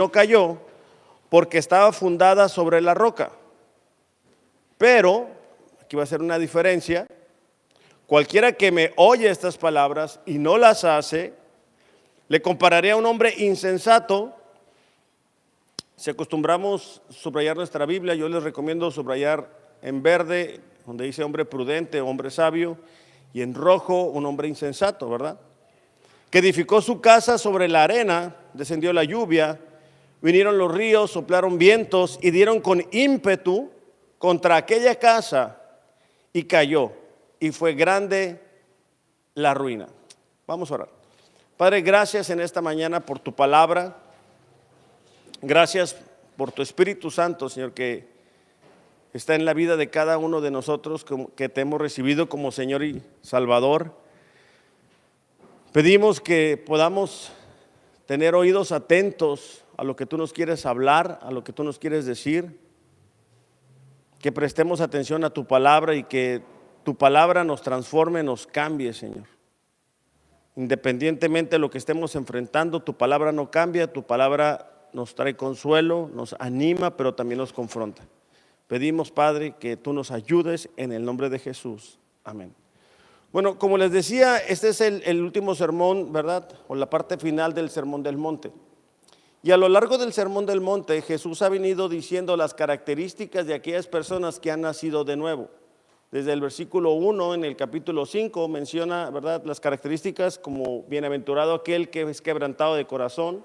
no cayó porque estaba fundada sobre la roca. Pero, aquí va a ser una diferencia, cualquiera que me oye estas palabras y no las hace, le compararé a un hombre insensato. Si acostumbramos subrayar nuestra Biblia, yo les recomiendo subrayar en verde, donde dice hombre prudente, hombre sabio, y en rojo, un hombre insensato, ¿verdad? Que edificó su casa sobre la arena, descendió la lluvia, vinieron los ríos, soplaron vientos y dieron con ímpetu contra aquella casa y cayó, y fue grande la ruina. Vamos a orar. Padre, gracias en esta mañana por tu palabra. Gracias por tu Espíritu Santo, Señor, que está en la vida de cada uno de nosotros, que te hemos recibido como Señor y Salvador. Pedimos que podamos tener oídos atentos a lo que tú nos quieres hablar, a lo que tú nos quieres decir, que prestemos atención a tu palabra y que tu palabra nos transforme, nos cambie, Señor. Independientemente de lo que estemos enfrentando, tu palabra no cambia, tu palabra nos trae consuelo, nos anima, pero también nos confronta. Pedimos, Padre, que tú nos ayudes en el nombre de Jesús. Amén. Bueno, como les decía, este es el último sermón, ¿verdad? O la parte final del Sermón del Monte. Y a lo largo del Sermón del Monte, Jesús ha venido diciendo las características de aquellas personas que han nacido de nuevo. Desde el versículo 1 en el capítulo 5 menciona, ¿verdad?, las características como bienaventurado aquel que es quebrantado de corazón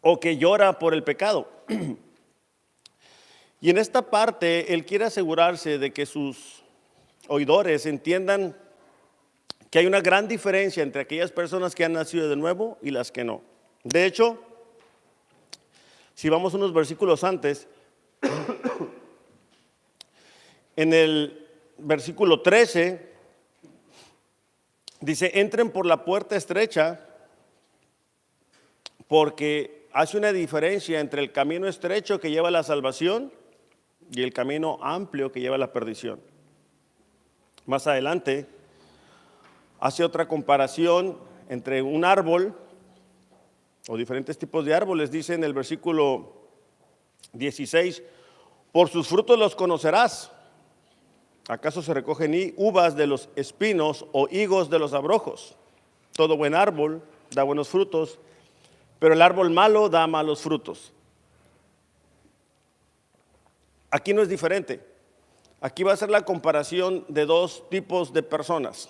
o que llora por el pecado. Y en esta parte Él quiere asegurarse de que sus oidores entiendan que hay una gran diferencia entre aquellas personas que han nacido de nuevo y las que no. De hecho, si vamos unos versículos antes, en el versículo 13, dice, entren por la puerta estrecha, porque hace una diferencia entre el camino estrecho que lleva a la salvación y el camino amplio que lleva a la perdición. Más adelante, hace otra comparación entre un árbol o diferentes tipos de árboles. Dice en el versículo 16, por sus frutos los conocerás. ¿Acaso se recogen uvas de los espinos o higos de los abrojos? Todo buen árbol da buenos frutos, pero el árbol malo da malos frutos. Aquí no es diferente. Aquí va a ser la comparación de dos tipos de personas.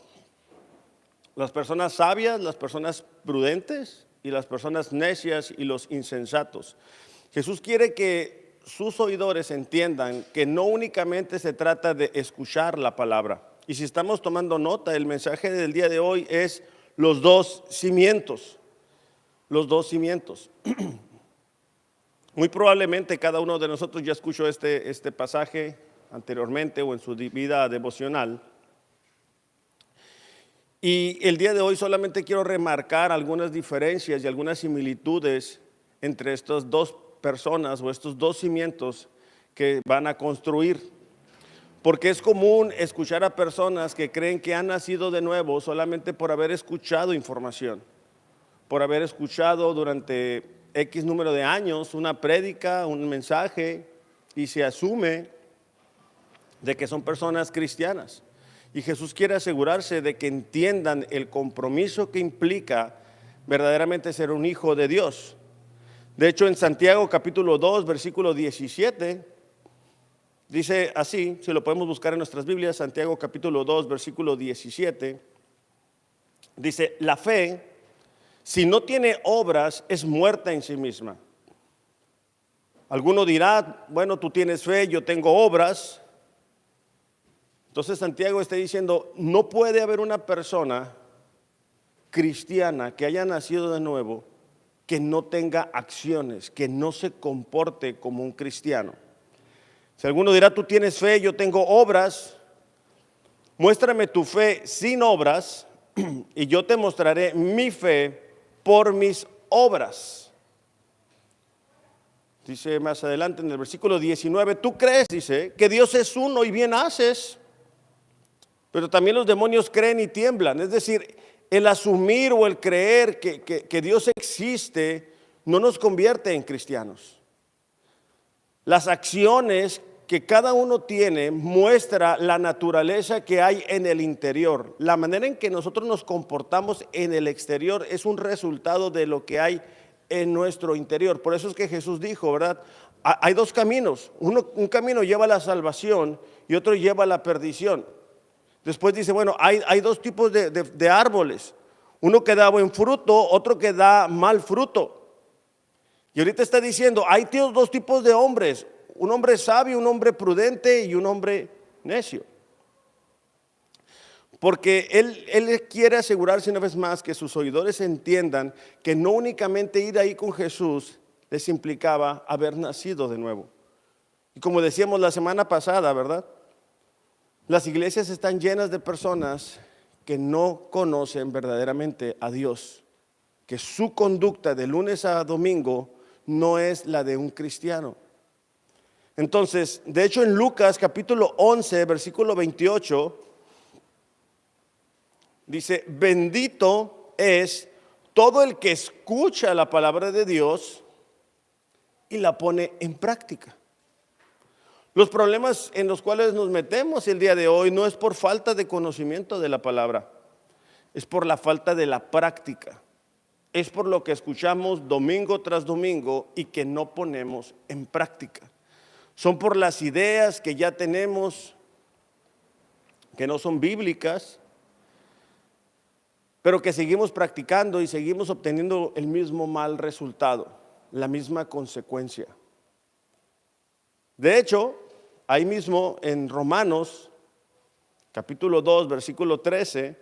Las personas sabias, las personas prudentes y las personas necias y los insensatos. Jesús quiere que sus oidores entiendan que no únicamente se trata de escuchar la palabra. Y si estamos tomando nota, el mensaje del día de hoy es los dos cimientos. Los dos cimientos. Muy probablemente cada uno de nosotros ya escuchó este pasaje anteriormente o en su vida devocional. Y el día de hoy solamente quiero remarcar algunas diferencias y algunas similitudes entre estas dos personas o estos dos cimientos que van a construir. Porque es común escuchar a personas que creen que han nacido de nuevo solamente por haber escuchado información, por haber escuchado durante X número de años una prédica, un mensaje, y se asume de que son personas cristianas. Y Jesús quiere asegurarse de que entiendan el compromiso que implica verdaderamente ser un hijo de Dios. De hecho, en Santiago capítulo 2, versículo 17, dice así, si lo podemos buscar en nuestras Biblias, Santiago capítulo 2, versículo 17, dice, la fe, si no tiene obras, es muerta en sí misma. Alguno dirá, bueno, tú tienes fe, yo tengo obras. Entonces Santiago está diciendo, no puede haber una persona cristiana que haya nacido de nuevo que no tenga acciones, que no se comporte como un cristiano. Si alguno dirá, tú tienes fe, yo tengo obras, muéstrame tu fe sin obras y yo te mostraré mi fe por mis obras. Dice más adelante en el versículo 19, tú crees, dice, que Dios es uno y bien haces. Pero también los demonios creen y tiemblan. Es decir, el asumir o el creer que Dios existe no nos convierte en cristianos. Las acciones que cada uno tiene muestra la naturaleza que hay en el interior. La manera en que nosotros nos comportamos en el exterior es un resultado de lo que hay en nuestro interior. Por eso es que Jesús dijo, ¿verdad? Hay dos caminos. Un camino lleva a la salvación y otro lleva a la perdición. Después dice, bueno, hay dos tipos de árboles. Uno que da buen fruto, otro que da mal fruto. Y ahorita está diciendo, hay dos tipos de hombres. Un hombre sabio, un hombre prudente y un hombre necio. Porque él quiere asegurarse una vez más que sus oidores entiendan que no únicamente ir ahí con Jesús les implicaba haber nacido de nuevo. Y como decíamos la semana pasada, ¿verdad? Las iglesias están llenas de personas que no conocen verdaderamente a Dios, que su conducta de lunes a domingo no es la de un cristiano. Entonces, de hecho en Lucas capítulo 11, versículo 28, dice, bendito es todo el que escucha la palabra de Dios y la pone en práctica. Los problemas en los cuales nos metemos el día de hoy no es por falta de conocimiento de la palabra, es por la falta de la práctica. Es por lo que escuchamos domingo tras domingo y que no ponemos en práctica. Son por las ideas que ya tenemos, que no son bíblicas, pero que seguimos practicando y seguimos obteniendo el mismo mal resultado, la misma consecuencia. De hecho, ahí mismo en Romanos, capítulo 2, versículo 13,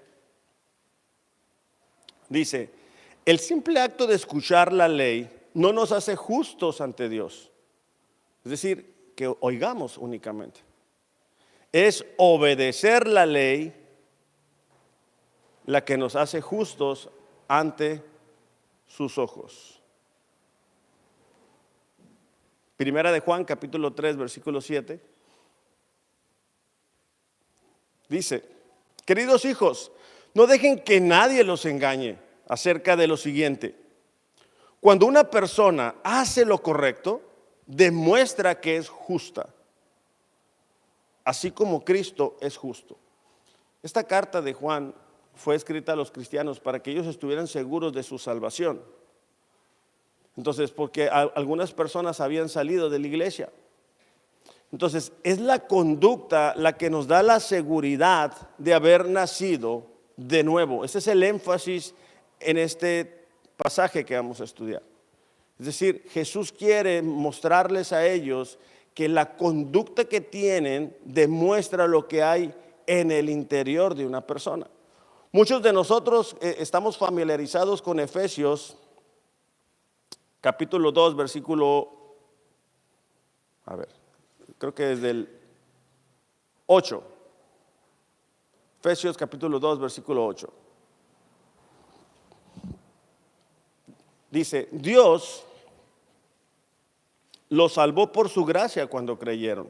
dice, el simple acto de escuchar la ley no nos hace justos ante Dios. Es decir, que oigamos únicamente. Es obedecer la ley la que nos hace justos ante sus ojos. Primera de Juan, capítulo 3, versículo 7. Dice, queridos hijos, no dejen que nadie los engañe acerca de lo siguiente. Cuando una persona hace lo correcto, demuestra que es justa, así como Cristo es justo. Esta carta de Juan fue escrita a los cristianos para que ellos estuvieran seguros de su salvación. Entonces, porque algunas personas habían salido de la iglesia. Entonces, es la conducta la que nos da la seguridad de haber nacido de nuevo. Ese es el énfasis en este pasaje que vamos a estudiar. Es decir, Jesús quiere mostrarles a ellos que la conducta que tienen demuestra lo que hay en el interior de una persona. Muchos de nosotros estamos familiarizados con Efesios capítulo 2, versículo, creo que desde el 8. Efesios capítulo 2, versículo 8. Dice, Dios los salvó por su gracia cuando creyeron.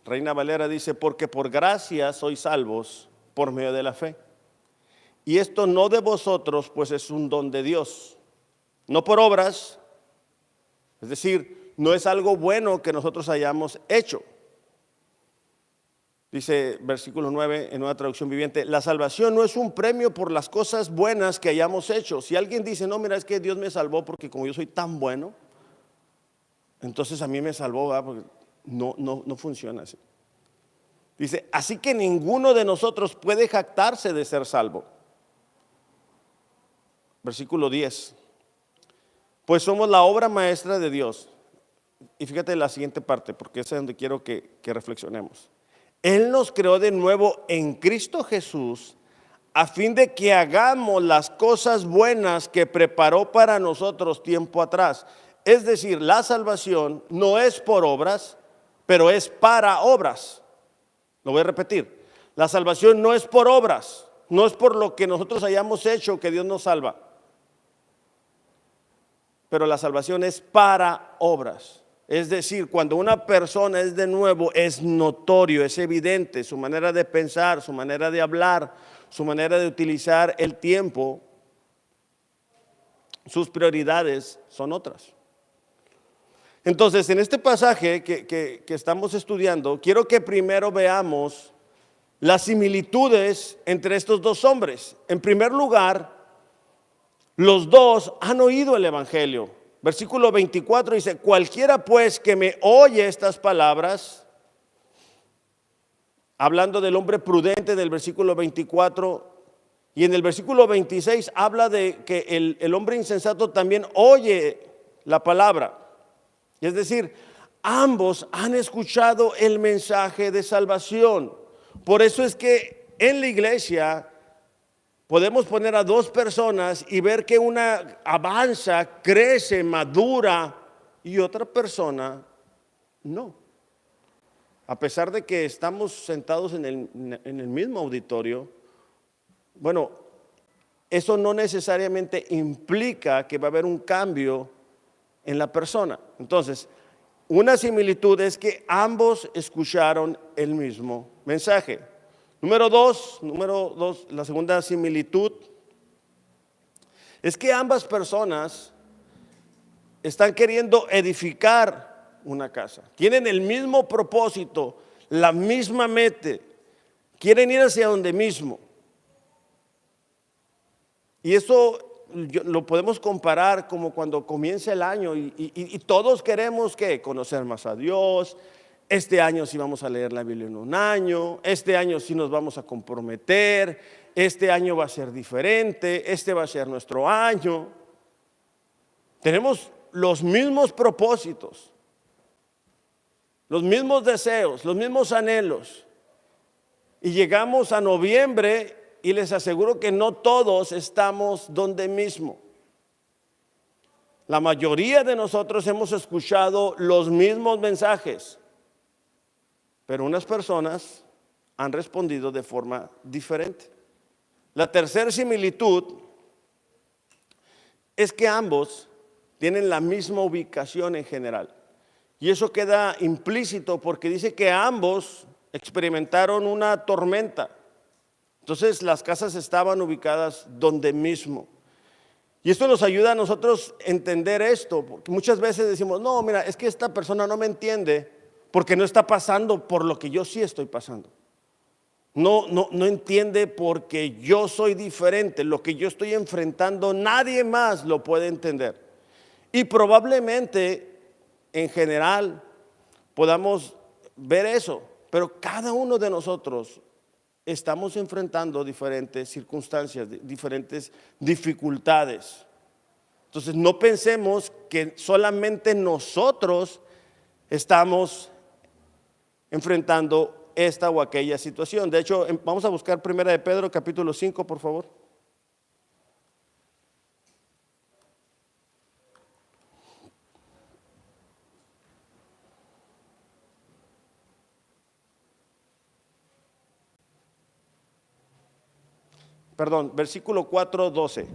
Reina Valera dice, porque por gracia sois salvos por medio de la fe. Y esto no de vosotros, pues es un don de Dios, no por obras, es decir, no es algo bueno que nosotros hayamos hecho. Dice versículo 9 en una traducción viviente, la salvación no es un premio por las cosas buenas que hayamos hecho. Si alguien dice, no, mira, es que Dios me salvó porque como yo soy tan bueno, entonces a mí me salvó, ¿verdad? Porque no funciona así. Dice, así que ninguno de nosotros puede jactarse de ser salvo. Versículo 10, pues somos la obra maestra de Dios. Y fíjate la siguiente parte, porque esa es donde quiero que reflexionemos. Él nos creó de nuevo en Cristo Jesús a fin de que hagamos las cosas buenas que preparó para nosotros tiempo atrás. Es decir, la salvación no es por obras, pero es para obras. Lo voy a repetir. La salvación no es por obras, no es por lo que nosotros hayamos hecho que Dios nos salva. Pero la salvación es para obras. Es decir, cuando una persona es de nuevo, es notorio, es evidente su manera de pensar, su manera de hablar, su manera de utilizar el tiempo, sus prioridades son otras. Entonces, en este pasaje que estamos estudiando, quiero que primero veamos las similitudes entre estos dos hombres. En primer lugar, los dos han oído el evangelio. Versículo 24 dice: cualquiera pues que me oye estas palabras, hablando del hombre prudente del versículo 24, y en el versículo 26 habla de que el hombre insensato también oye la palabra. Es decir, ambos han escuchado el mensaje de salvación. Por eso es que en la iglesia podemos poner a dos personas y ver que una avanza, crece, madura y otra persona no. A pesar de que estamos sentados en el mismo auditorio, bueno, eso no necesariamente implica que va a haber un cambio en la persona. Entonces, una similitud es que ambos escucharon el mismo mensaje. Número dos, la segunda similitud es que ambas personas están queriendo edificar una casa. Tienen el mismo propósito, la misma meta, quieren ir hacia donde mismo. Y eso lo podemos comparar como cuando comienza el año y todos queremos conocer más a Dios. Este año sí vamos a leer la Biblia en un año, este año sí nos vamos a comprometer, este año va a ser diferente, este va a ser nuestro año. Tenemos los mismos propósitos, los mismos deseos, los mismos anhelos. Y llegamos a noviembre y les aseguro que no todos estamos donde mismo. La mayoría de nosotros hemos escuchado los mismos mensajes, pero unas personas han respondido de forma diferente. La tercera similitud es que ambos tienen la misma ubicación en general. Y eso queda implícito porque dice que ambos experimentaron una tormenta. Entonces las casas estaban ubicadas donde mismo. Y esto nos ayuda a nosotros a entender esto, porque muchas veces decimos: no, mira, es que esta persona no me entiende porque no está pasando por lo que yo sí estoy pasando. No entiende porque yo soy diferente. Lo que yo estoy enfrentando, nadie más lo puede entender. Y probablemente, en general, podamos ver eso. Pero cada uno de nosotros estamos enfrentando diferentes circunstancias, diferentes dificultades. Entonces, no pensemos que solamente nosotros estamos enfrentando esta o aquella situación. De hecho, vamos a buscar 1 de Pedro capítulo 5, por favor. Perdón, versículo 4:12.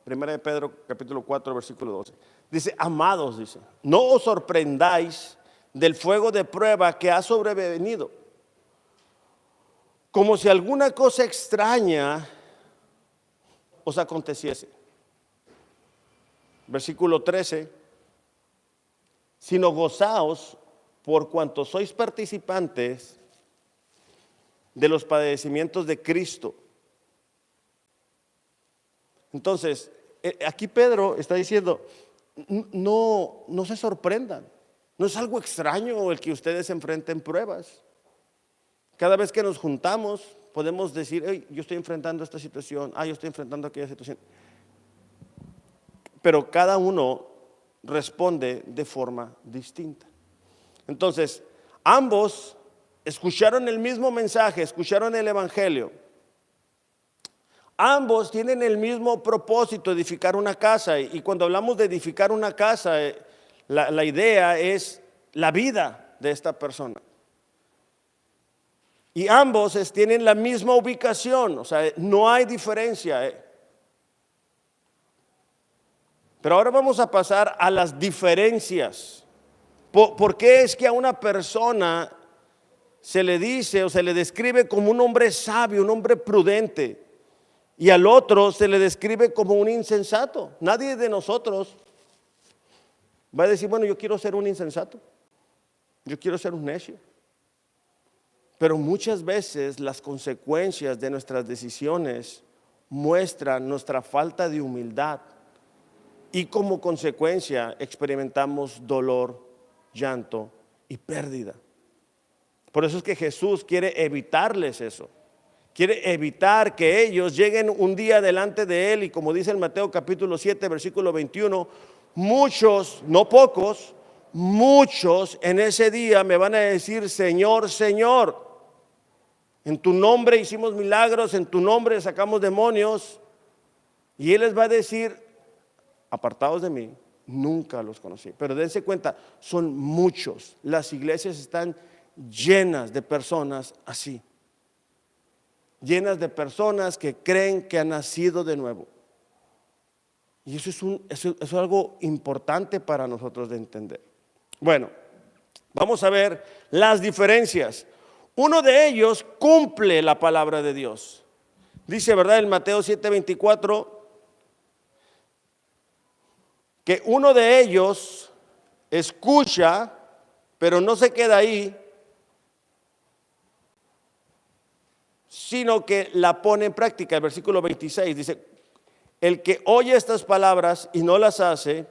1 de Pedro capítulo 4, versículo 12. Dice: amados, dice, no os sorprendáis del fuego de prueba que ha sobrevenido, como si alguna cosa extraña os aconteciese. Versículo 13. Sino gozaos por cuanto sois participantes de los padecimientos de Cristo. Entonces, aquí Pedro está diciendo: no se sorprendan. No es algo extraño el que ustedes enfrenten pruebas. Cada vez que nos juntamos podemos decir: hey, yo estoy enfrentando esta situación, yo estoy enfrentando aquella situación. Pero cada uno responde de forma distinta. Entonces, ambos escucharon el mismo mensaje, escucharon el evangelio. Ambos tienen el mismo propósito: edificar una casa. Y cuando hablamos de edificar una casa, la idea es la vida de esta persona. Y ambos tienen la misma ubicación, o sea, no hay diferencia. Pero ahora vamos a pasar a las diferencias. ¿Por qué es que a una persona se le dice o se le describe como un hombre sabio, un hombre prudente? y al otro se le describe como un insensato. Nadie de nosotros va a decir, bueno, yo quiero ser un insensato, yo quiero ser un necio. Pero muchas veces las consecuencias de nuestras decisiones muestran nuestra falta de humildad y como consecuencia experimentamos dolor, llanto y pérdida. Por eso es que Jesús quiere evitarles eso. Quiere evitar que ellos lleguen un día delante de Él y, como dice en Mateo capítulo 7, versículo 21, muchos, no pocos, muchos en ese día me van a decir, Señor, Señor, en tu nombre hicimos milagros, en tu nombre sacamos demonios. Y Él les va a decir, apartados de mí, nunca los conocí. Pero dense cuenta, son muchos. Las iglesias están llenas de personas así. Llenas de personas que creen que han nacido de nuevo. Y eso es algo importante para nosotros de entender. Bueno, vamos a ver las diferencias. Uno de ellos cumple la palabra de Dios. Dice, ¿verdad? En Mateo 7:24, que uno de ellos escucha, pero no se queda ahí, sino que la pone en práctica. El versículo 26 dice, el que oye estas palabras y no las hace,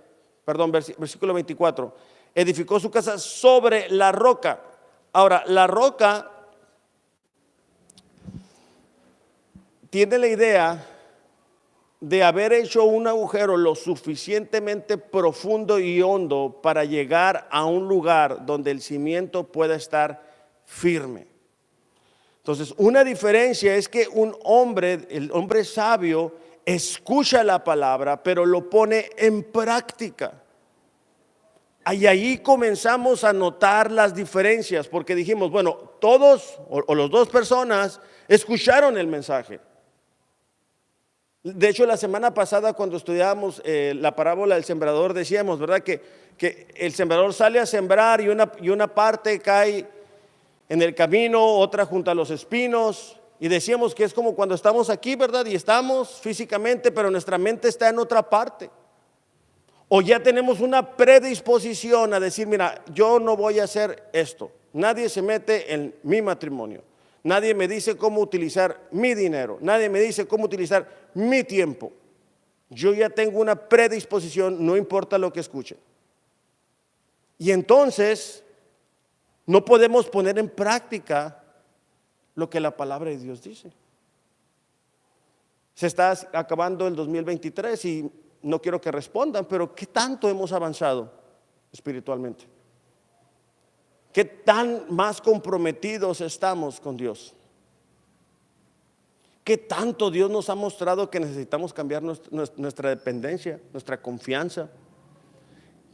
perdón, versículo 24, edificó su casa sobre la roca. Ahora, la roca tiene la idea de haber hecho un agujero lo suficientemente profundo y hondo para llegar a un lugar donde el cimiento pueda estar firme. Entonces, una diferencia es que el hombre sabio, escucha la palabra, pero lo pone en práctica. Y ahí comenzamos a notar las diferencias, porque dijimos, bueno, todos o las dos personas escucharon el mensaje. De hecho, la semana pasada cuando estudiábamos la parábola del sembrador, decíamos, ¿verdad? Que el sembrador sale a sembrar y una parte cae en el camino, otra junto a los espinos. Y decíamos que es como cuando estamos aquí, ¿verdad? Y estamos físicamente, pero nuestra mente está en otra parte. O ya tenemos una predisposición a decir, mira, yo no voy a hacer esto. Nadie se mete en mi matrimonio. Nadie me dice cómo utilizar mi dinero. Nadie me dice cómo utilizar mi tiempo. Yo ya tengo una predisposición, no importa lo que escuche. Y entonces no podemos poner en práctica lo que la palabra de Dios dice. Se está acabando el 2023 y no quiero que respondan, pero ¿qué tanto hemos avanzado espiritualmente? ¿Qué tan más comprometidos estamos con Dios? ¿Qué tanto Dios nos ha mostrado que necesitamos cambiar nuestra dependencia, nuestra confianza?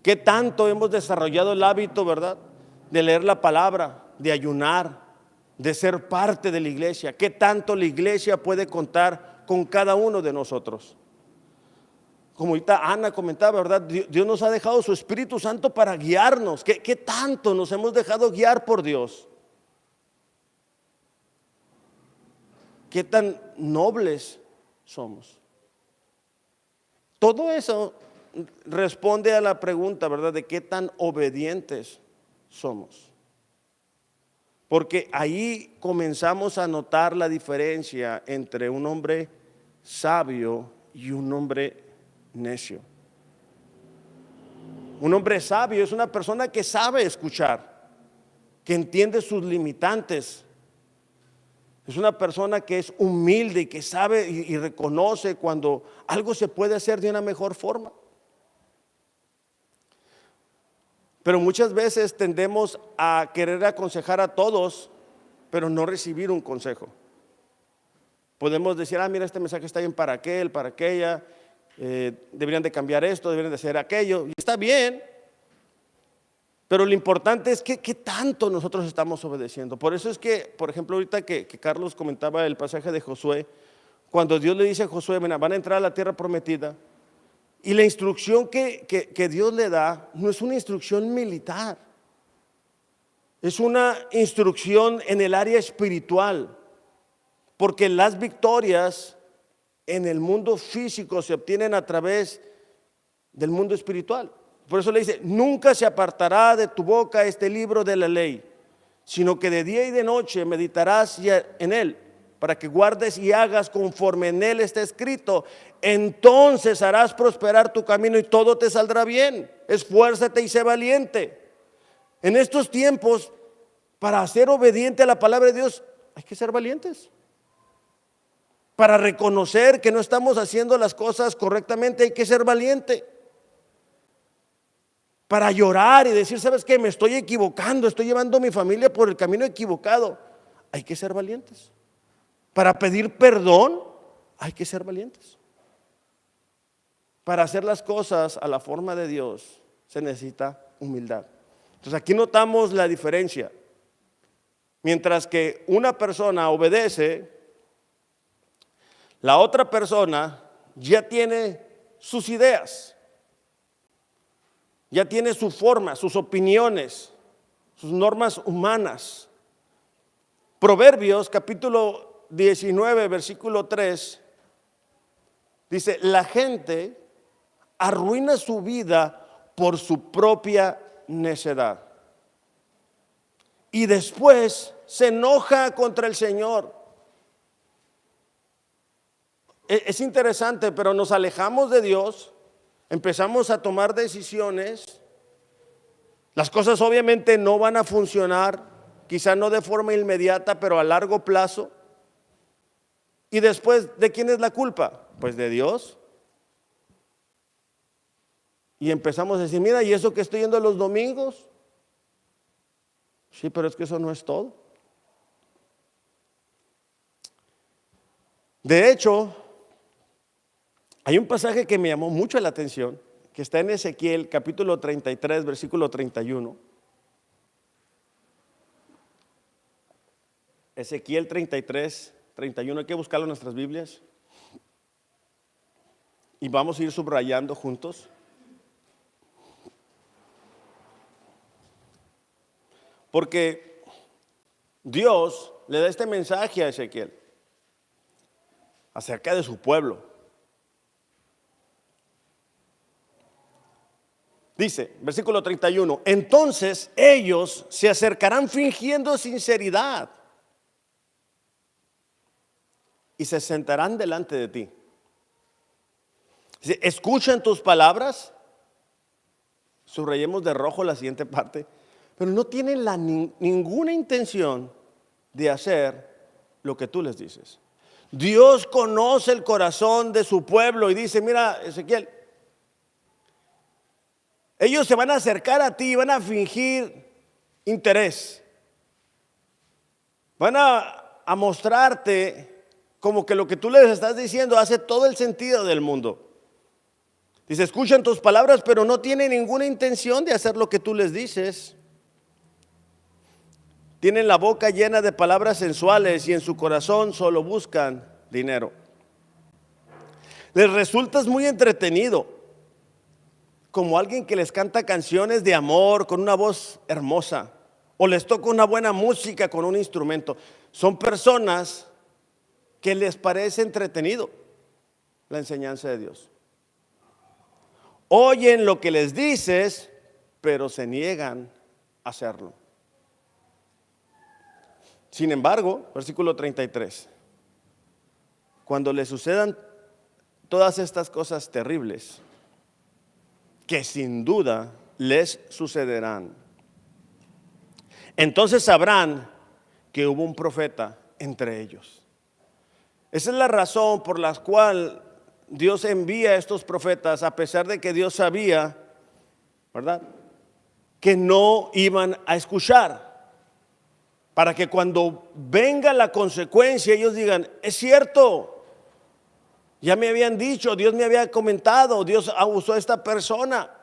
¿Qué tanto hemos desarrollado el hábito, verdad, de leer la palabra, de ayunar, de ser parte de la iglesia? ¿Qué tanto la iglesia puede contar con cada uno de nosotros? Como ahorita Ana comentaba, ¿verdad? Dios nos ha dejado su Espíritu Santo para guiarnos. ¿Qué tanto nos hemos dejado guiar por Dios? ¿Qué tan nobles somos? Todo eso responde a la pregunta, ¿verdad? De qué tan obedientes somos. Porque ahí comenzamos a notar la diferencia entre un hombre sabio y un hombre necio. Un hombre sabio es una persona que sabe escuchar, que entiende sus limitantes. Es una persona que es humilde y que sabe y reconoce cuando algo se puede hacer de una mejor forma. Pero muchas veces tendemos a querer aconsejar a todos, pero no recibir un consejo. Podemos decir, mira, este mensaje está bien para aquel, para aquella, deberían de cambiar esto, deberían de hacer aquello, y está bien. Pero lo importante es qué tanto nosotros estamos obedeciendo. Por eso es que, por ejemplo, ahorita que Carlos comentaba el pasaje de Josué, cuando Dios le dice a Josué, mira, van a entrar a la tierra prometida, y la instrucción que Dios le da no es una instrucción militar, es una instrucción en el área espiritual, porque las victorias en el mundo físico se obtienen a través del mundo espiritual. Por eso le dice, nunca se apartará de tu boca este libro de la ley, sino que de día y de noche meditarás en él, para que guardes y hagas conforme en él está escrito. Entonces harás prosperar tu camino y todo te saldrá bien. Esfuérzate y sé valiente. En estos tiempos, para ser obediente a la palabra de Dios, hay que ser valientes. Para reconocer que no estamos haciendo las cosas correctamente, hay que ser valiente. Para llorar y decir, ¿sabes qué? Me estoy equivocando, estoy llevando a mi familia por el camino equivocado. Hay que ser valientes. Para pedir perdón, hay que ser valientes. Para hacer las cosas a la forma de Dios, se necesita humildad. Entonces aquí notamos la diferencia. Mientras que una persona obedece, la otra persona ya tiene sus ideas, ya tiene su forma, sus opiniones, sus normas humanas. Proverbios capítulo 19, versículo 3, dice, la gente arruina su vida por su propia necedad y después se enoja contra el Señor. Es interesante, pero nos alejamos de Dios, empezamos a tomar decisiones, las cosas obviamente no van a funcionar, quizá no de forma inmediata, pero a largo plazo. Y después, ¿de quién es la culpa? Pues de Dios. Y empezamos a decir, mira, ¿y eso que estoy yendo los domingos? Sí, pero es que eso no es todo. De hecho, hay un pasaje que me llamó mucho la atención, que está en Ezequiel capítulo 33, versículo 31. Ezequiel 33, 31, hay que buscarlo en nuestras Biblias. Y vamos a ir subrayando juntos. Porque Dios le da este mensaje a Ezequiel acerca de su pueblo. Dice, versículo 31, entonces ellos se acercarán fingiendo sinceridad y se sentarán delante de ti. Dice, escuchan tus palabras, subrayemos de rojo la siguiente parte, pero no tienen ninguna intención de hacer lo que tú les dices. Dios conoce el corazón de su pueblo y dice, mira, Ezequiel, ellos se van a acercar a ti, van a fingir interés, van a mostrarte como que lo que tú les estás diciendo hace todo el sentido del mundo. Dice, escuchan tus palabras, pero no tienen ninguna intención de hacer lo que tú les dices. Tienen la boca llena de palabras sensuales y en su corazón solo buscan dinero. Les resultas muy entretenido, como alguien que les canta canciones de amor con una voz hermosa, o les toca una buena música con un instrumento. Son personas que les parece entretenido la enseñanza de Dios. Oyen lo que les dices, pero se niegan a hacerlo. Sin embargo, versículo 33, cuando les sucedan todas estas cosas terribles, que sin duda les sucederán, entonces sabrán que hubo un profeta entre ellos. Esa es la razón por la cual Dios envía a estos profetas, a pesar de que Dios sabía, ¿verdad?, que no iban a escuchar, para que cuando venga la consecuencia ellos digan, es cierto, ya me habían dicho, Dios me había comentado, Dios usó a esta persona.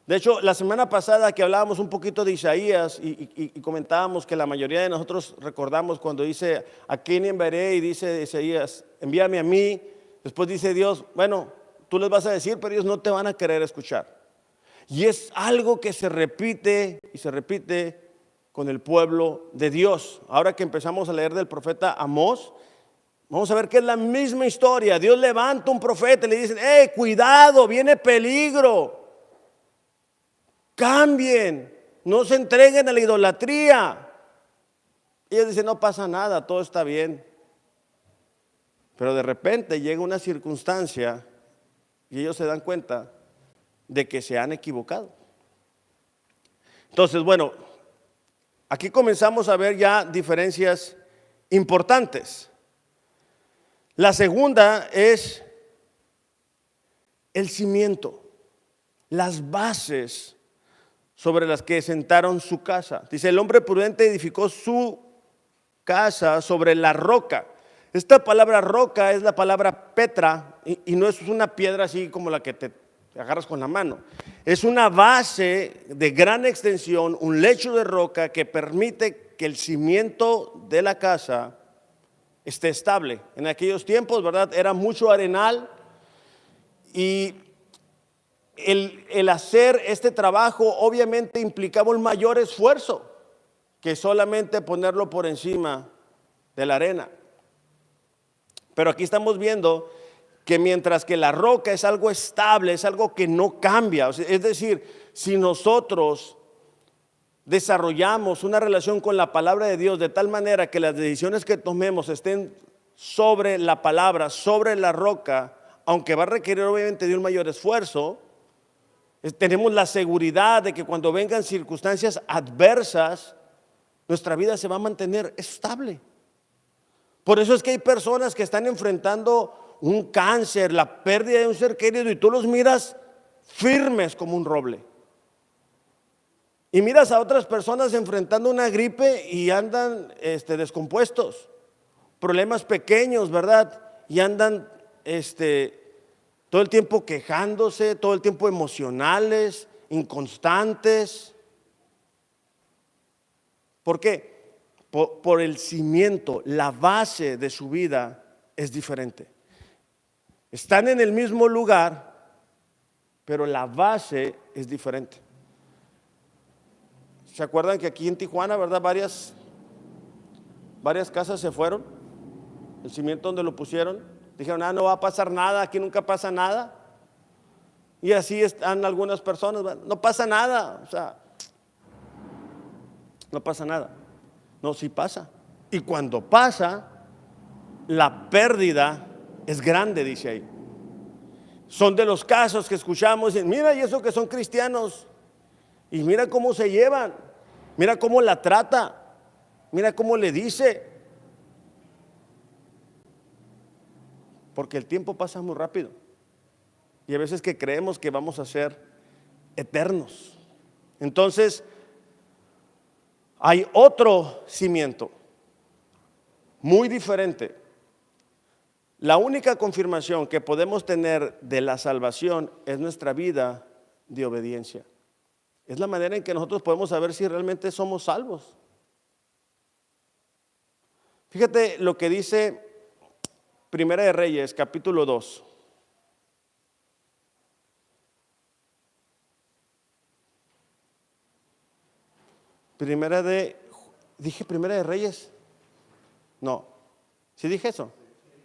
De hecho, la semana pasada que hablábamos un poquito de Isaías y comentábamos que la mayoría de nosotros recordamos cuando dice, ¿a quién enviaré? Y dice Isaías, envíame a mí. Después dice Dios, bueno, tú les vas a decir, pero ellos no te van a querer escuchar. Y es algo que se repite y se repite con el pueblo de Dios. Ahora que empezamos a leer del profeta Amós, Vamos a ver que es la misma historia. Dios levanta un profeta y le dicen, cuidado, viene peligro. Cambien, no se entreguen a la idolatría. Y ellos dicen, no pasa nada, todo está bien. Pero de repente llega una circunstancia y ellos se dan cuenta de que se han equivocado. Entonces, bueno, aquí comenzamos a ver ya diferencias importantes. La segunda es el cimiento, las bases sobre las que sentaron su casa. Dice, el hombre prudente edificó su casa sobre la roca. Esta palabra roca es la palabra Petra y no es una piedra así como la que te agarras con la mano. Es una base de gran extensión, un lecho de roca que permite que el cimiento de la casa esté estable. En aquellos tiempos, ¿verdad? Era mucho arenal y el hacer este trabajo obviamente implicaba un mayor esfuerzo que solamente ponerlo por encima de la arena. Pero aquí estamos viendo que mientras que la roca es algo estable, es algo que no cambia. Es decir, si nosotros desarrollamos una relación con la palabra de Dios de tal manera que las decisiones que tomemos estén sobre la palabra, sobre la roca, aunque va a requerir obviamente de un mayor esfuerzo, tenemos la seguridad de que cuando vengan circunstancias adversas, nuestra vida se va a mantener estable. Por eso es que hay personas que están enfrentando un cáncer, la pérdida de un ser querido, y tú los miras firmes como un roble. Y miras a otras personas enfrentando una gripe y andan descompuestos, problemas pequeños, ¿verdad? Y andan todo el tiempo quejándose, todo el tiempo emocionales, inconstantes. ¿Por qué? Por el cimiento, la base de su vida es diferente. Están en el mismo lugar, pero la base es diferente. ¿Se acuerdan que aquí en Tijuana, verdad, varias casas se fueron? El cimiento donde lo pusieron, dijeron, no va a pasar nada, aquí nunca pasa nada. Y así están algunas personas, ¿verdad? No pasa nada, o sea, no pasa nada. No, sí pasa. Y cuando pasa, la pérdida es grande, dice ahí. Son de los casos que escuchamos, y mira, y eso que son cristianos, y mira cómo se llevan, mira cómo la trata, mira cómo le dice. Porque el tiempo pasa muy rápido. Y a veces que creemos que vamos a ser eternos. Entonces, hay otro cimiento muy diferente. La única confirmación que podemos tener de la salvación es nuestra vida de obediencia. Es la manera en que nosotros podemos saber si realmente somos salvos. Fíjate lo que dice Primera de Reyes, capítulo 2. ¿Dije Primera de Reyes? No, ¿sí dije eso?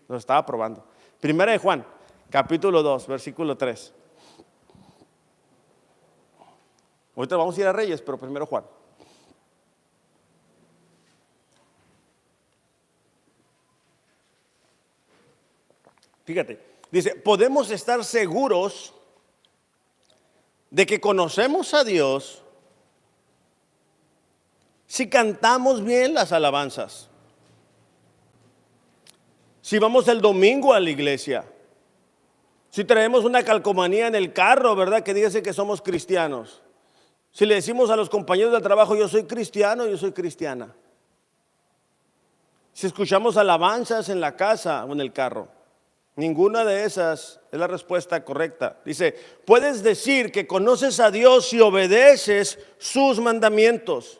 Lo estaba probando. Primera de Juan, capítulo 2, versículo 3. Ahorita vamos a ir a Reyes, pero primero Juan. Fíjate, dice, podemos estar seguros de que conocemos a Dios si cantamos bien las alabanzas, si vamos el domingo a la iglesia, si traemos una calcomanía en el carro, ¿verdad? Que dice que somos cristianos. Si le decimos a los compañeros del trabajo, yo soy cristiano, yo soy cristiana. Si escuchamos alabanzas en la casa o en el carro. Ninguna de esas es la respuesta correcta. Dice, puedes decir que conoces a Dios si obedeces sus mandamientos.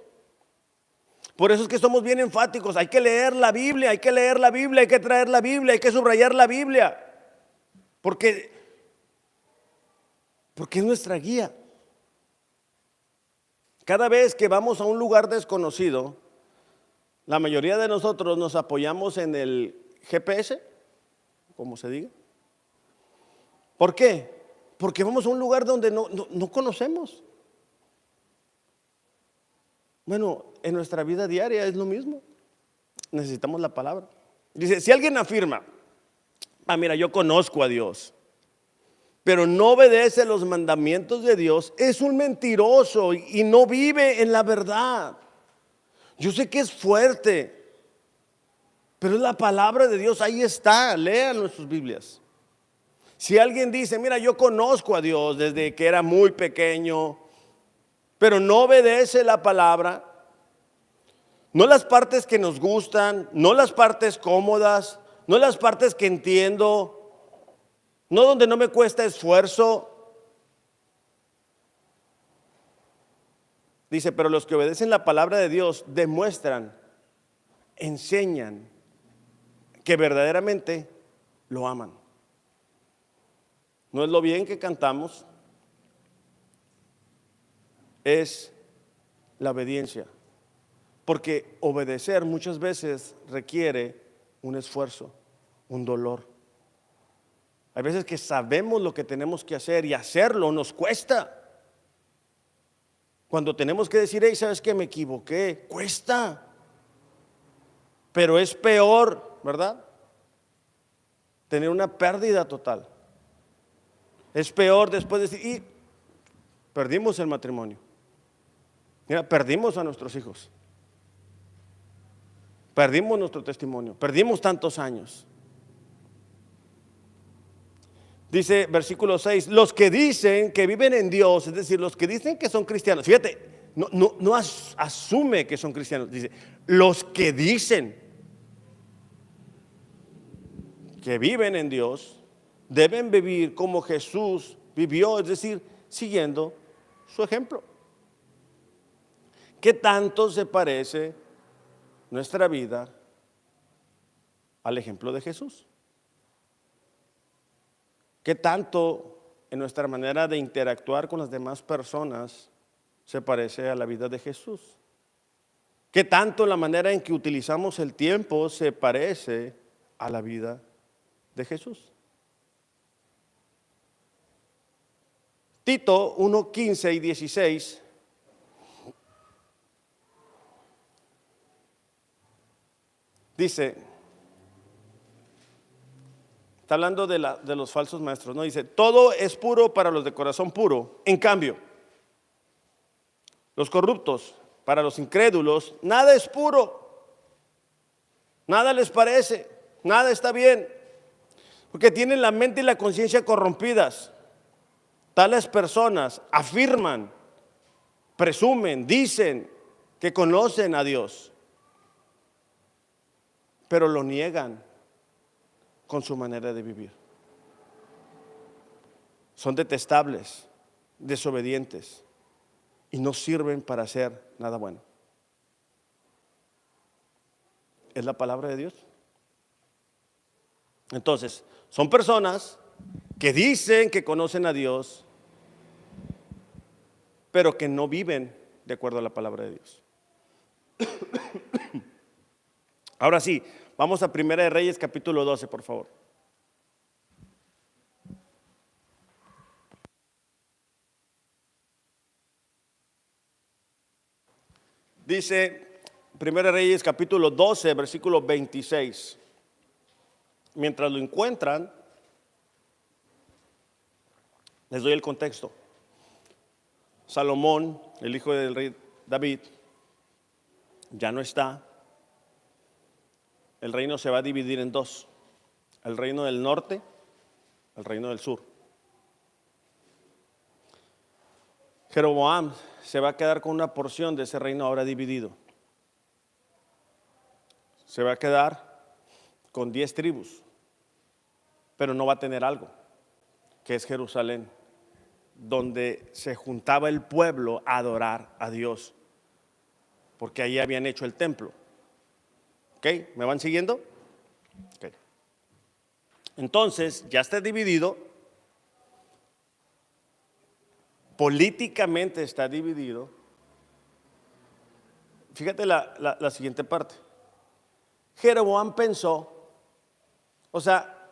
Por eso es que somos bien enfáticos. Hay que leer la Biblia, hay que leer la Biblia, hay que traer la Biblia, hay que subrayar la Biblia. Porque es nuestra guía. Cada vez que vamos a un lugar desconocido, la mayoría de nosotros nos apoyamos en el GPS, como se diga. ¿Por qué? Porque vamos a un lugar donde no conocemos. Bueno, en nuestra vida diaria es lo mismo. Necesitamos la palabra. Dice, si alguien afirma, mira, yo conozco a Dios, pero no obedece los mandamientos de Dios, es un mentiroso y no vive en la verdad. Yo sé que es fuerte, pero es la palabra de Dios, ahí está, léanlo en sus Biblias. Si alguien dice, mira, yo conozco a Dios desde que era muy pequeño, pero no obedece la palabra, no las partes que nos gustan, no las partes cómodas, no las partes que entiendo, no donde no me cuesta esfuerzo. Dice, pero los que obedecen la palabra de Dios demuestran, enseñan que verdaderamente lo aman. No es lo bien que cantamos, es la obediencia. Porque obedecer muchas veces requiere un esfuerzo, un dolor. Hay veces que sabemos lo que tenemos que hacer y hacerlo nos cuesta. Cuando tenemos que decir, hey, ¿sabes qué? Me equivoqué, cuesta. Pero es peor, ¿verdad? Tener una pérdida total. Es peor después de decir, y perdimos el matrimonio. Mira, perdimos a nuestros hijos. Perdimos nuestro testimonio. Perdimos tantos años. Dice versículo 6, los que dicen que viven en Dios, es decir, los que dicen que son cristianos. Fíjate, no asume que son cristianos. Dice, los que dicen que viven en Dios deben vivir como Jesús vivió, es decir, siguiendo su ejemplo. ¿Qué tanto se parece nuestra vida al ejemplo de Jesús? ¿Qué tanto en nuestra manera de interactuar con las demás personas se parece a la vida de Jesús? ¿Qué tanto la manera en que utilizamos el tiempo se parece a la vida de Jesús? Tito 1:15 y 16 dice, está hablando de los falsos maestros, ¿no? Dice, todo es puro para los de corazón puro. En cambio, los corruptos, para los incrédulos, nada es puro. Nada les parece, nada está bien. Porque tienen la mente y la conciencia corrompidas. Tales personas afirman, presumen, dicen que conocen a Dios, pero lo niegan con su manera de vivir. Son detestables, desobedientes y no sirven para hacer nada bueno. ¿Es la palabra de Dios? Entonces, son personas que dicen que conocen a Dios, pero que no viven de acuerdo a la palabra de Dios. Ahora sí, vamos a Primera de Reyes capítulo 12, por favor. Dice Primera de Reyes capítulo 12, versículo 26. Mientras lo encuentran, les doy el contexto. Salomón, el hijo del rey David, ya no está. El reino se va a dividir en dos: el reino del norte, el reino del sur. Jeroboam se va a quedar con una porción de ese reino ahora dividido. Se va a quedar con 10 tribus, pero no va a tener algo, que es Jerusalén, donde se juntaba el pueblo a adorar a Dios, porque ahí habían hecho el templo. ¿Ok? ¿Me van siguiendo? Okay. Entonces, ya está dividido, políticamente está dividido. Fíjate la siguiente parte. Jeroboam pensó O sea,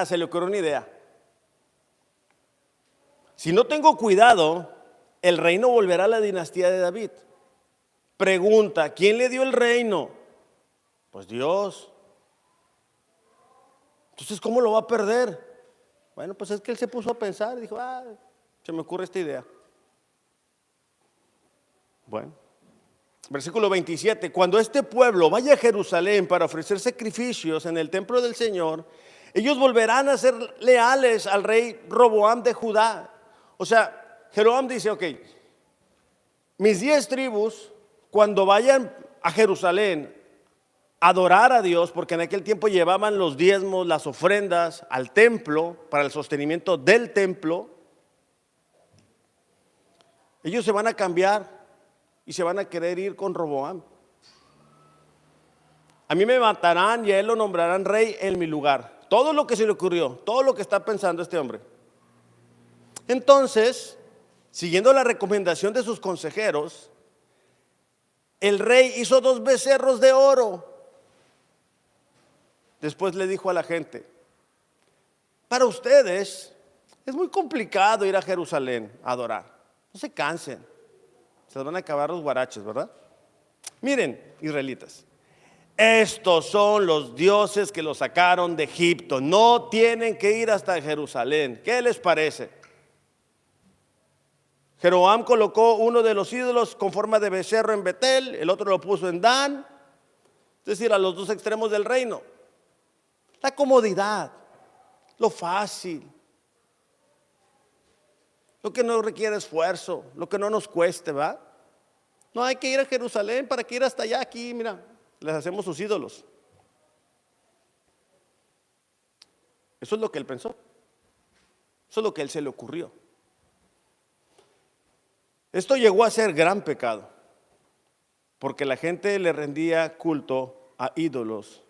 se le ocurrió una idea. Si no tengo cuidado, el reino volverá a la dinastía de David. Pregunta, ¿quién le dio el reino? Pues Dios. Entonces, ¿cómo lo va a perder? Bueno, pues es que él se puso a pensar y dijo, se me ocurre esta idea. Bueno, versículo 27, cuando este pueblo vaya a Jerusalén para ofrecer sacrificios en el templo del Señor, ellos volverán a ser leales al rey Roboam de Judá. O sea, Jeroboam dice, ok, mis 10 tribus, cuando vayan a Jerusalén a adorar a Dios, porque en aquel tiempo llevaban los diezmos, las ofrendas al templo, para el sostenimiento del templo, ellos se van a cambiar y se van a querer ir con Roboam. A mí me matarán y a él lo nombrarán rey en mi lugar. Todo lo que se le ocurrió, todo lo que está pensando este hombre. Entonces, siguiendo la recomendación de sus consejeros, el rey hizo 2 becerros de oro. Después le dijo a la gente, para ustedes es muy complicado ir a Jerusalén a adorar. No se cansen, se les van a acabar los guaraches, ¿verdad? Miren, israelitas, estos son los dioses que los sacaron de Egipto. No tienen que ir hasta Jerusalén. ¿Qué les parece? Jeroboam colocó uno de los ídolos con forma de becerro en Betel, el otro lo puso en Dan, es decir, a los 2 extremos del reino. La comodidad, lo fácil, lo que no requiere esfuerzo, lo que no nos cueste, ¿va? No hay que ir a Jerusalén, para que ir hasta allá, aquí, mira, les hacemos sus ídolos. Eso es lo que él pensó, eso es lo que a él se le ocurrió. Esto llegó a ser gran pecado, porque la gente le rendía culto a ídolos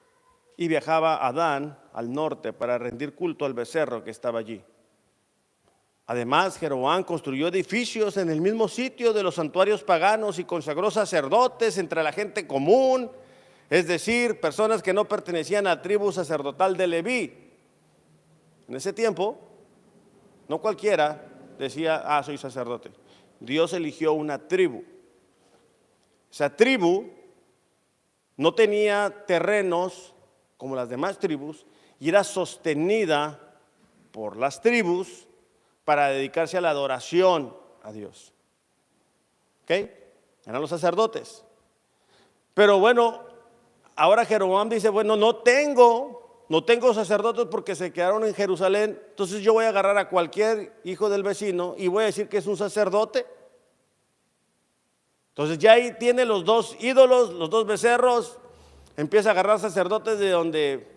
y viajaba a Dan, al norte, para rendir culto al becerro que estaba allí. Además, Jeroboam construyó edificios en el mismo sitio de los santuarios paganos y consagró sacerdotes entre la gente común, es decir, personas que no pertenecían a la tribu sacerdotal de Leví. En ese tiempo, no cualquiera decía, soy sacerdote. Dios eligió una tribu. Esa tribu no tenía terrenos como las demás tribus y era sostenida por las tribus para dedicarse a la adoración a Dios. ¿Ok? Eran los sacerdotes. Pero bueno, ahora Jeroboam dice, bueno, no tengo sacerdotes porque se quedaron en Jerusalén, entonces yo voy a agarrar a cualquier hijo del vecino y voy a decir que es un sacerdote. Entonces ya ahí tiene los 2 ídolos, los 2 becerros, empieza a agarrar sacerdotes de donde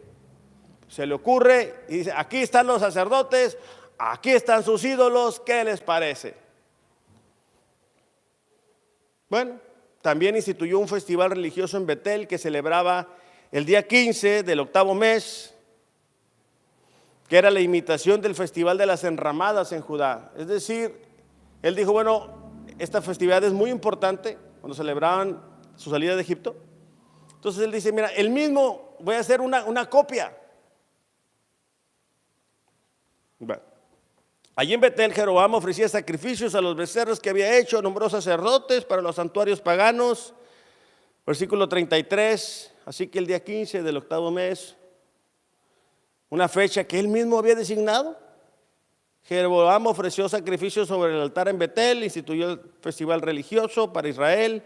se le ocurre y dice, aquí están los sacerdotes, aquí están sus ídolos, ¿qué les parece? Bueno, también instituyó un festival religioso en Betel que celebraba el día 15 del 8º mes, que era la imitación del festival de las enramadas en Judá. Es decir, él dijo, bueno, esta festividad es muy importante cuando celebraban su salida de Egipto. Entonces él dice, mira, el mismo voy a hacer una copia. Bueno, allí en Betel Jeroboam ofrecía sacrificios a los becerros que había hecho, nombró sacerdotes para los santuarios paganos. Versículo 33, así que el día 15 del 8º mes, una fecha que él mismo había designado, Jeroboam ofreció sacrificios sobre el altar en Betel, instituyó el festival religioso para Israel,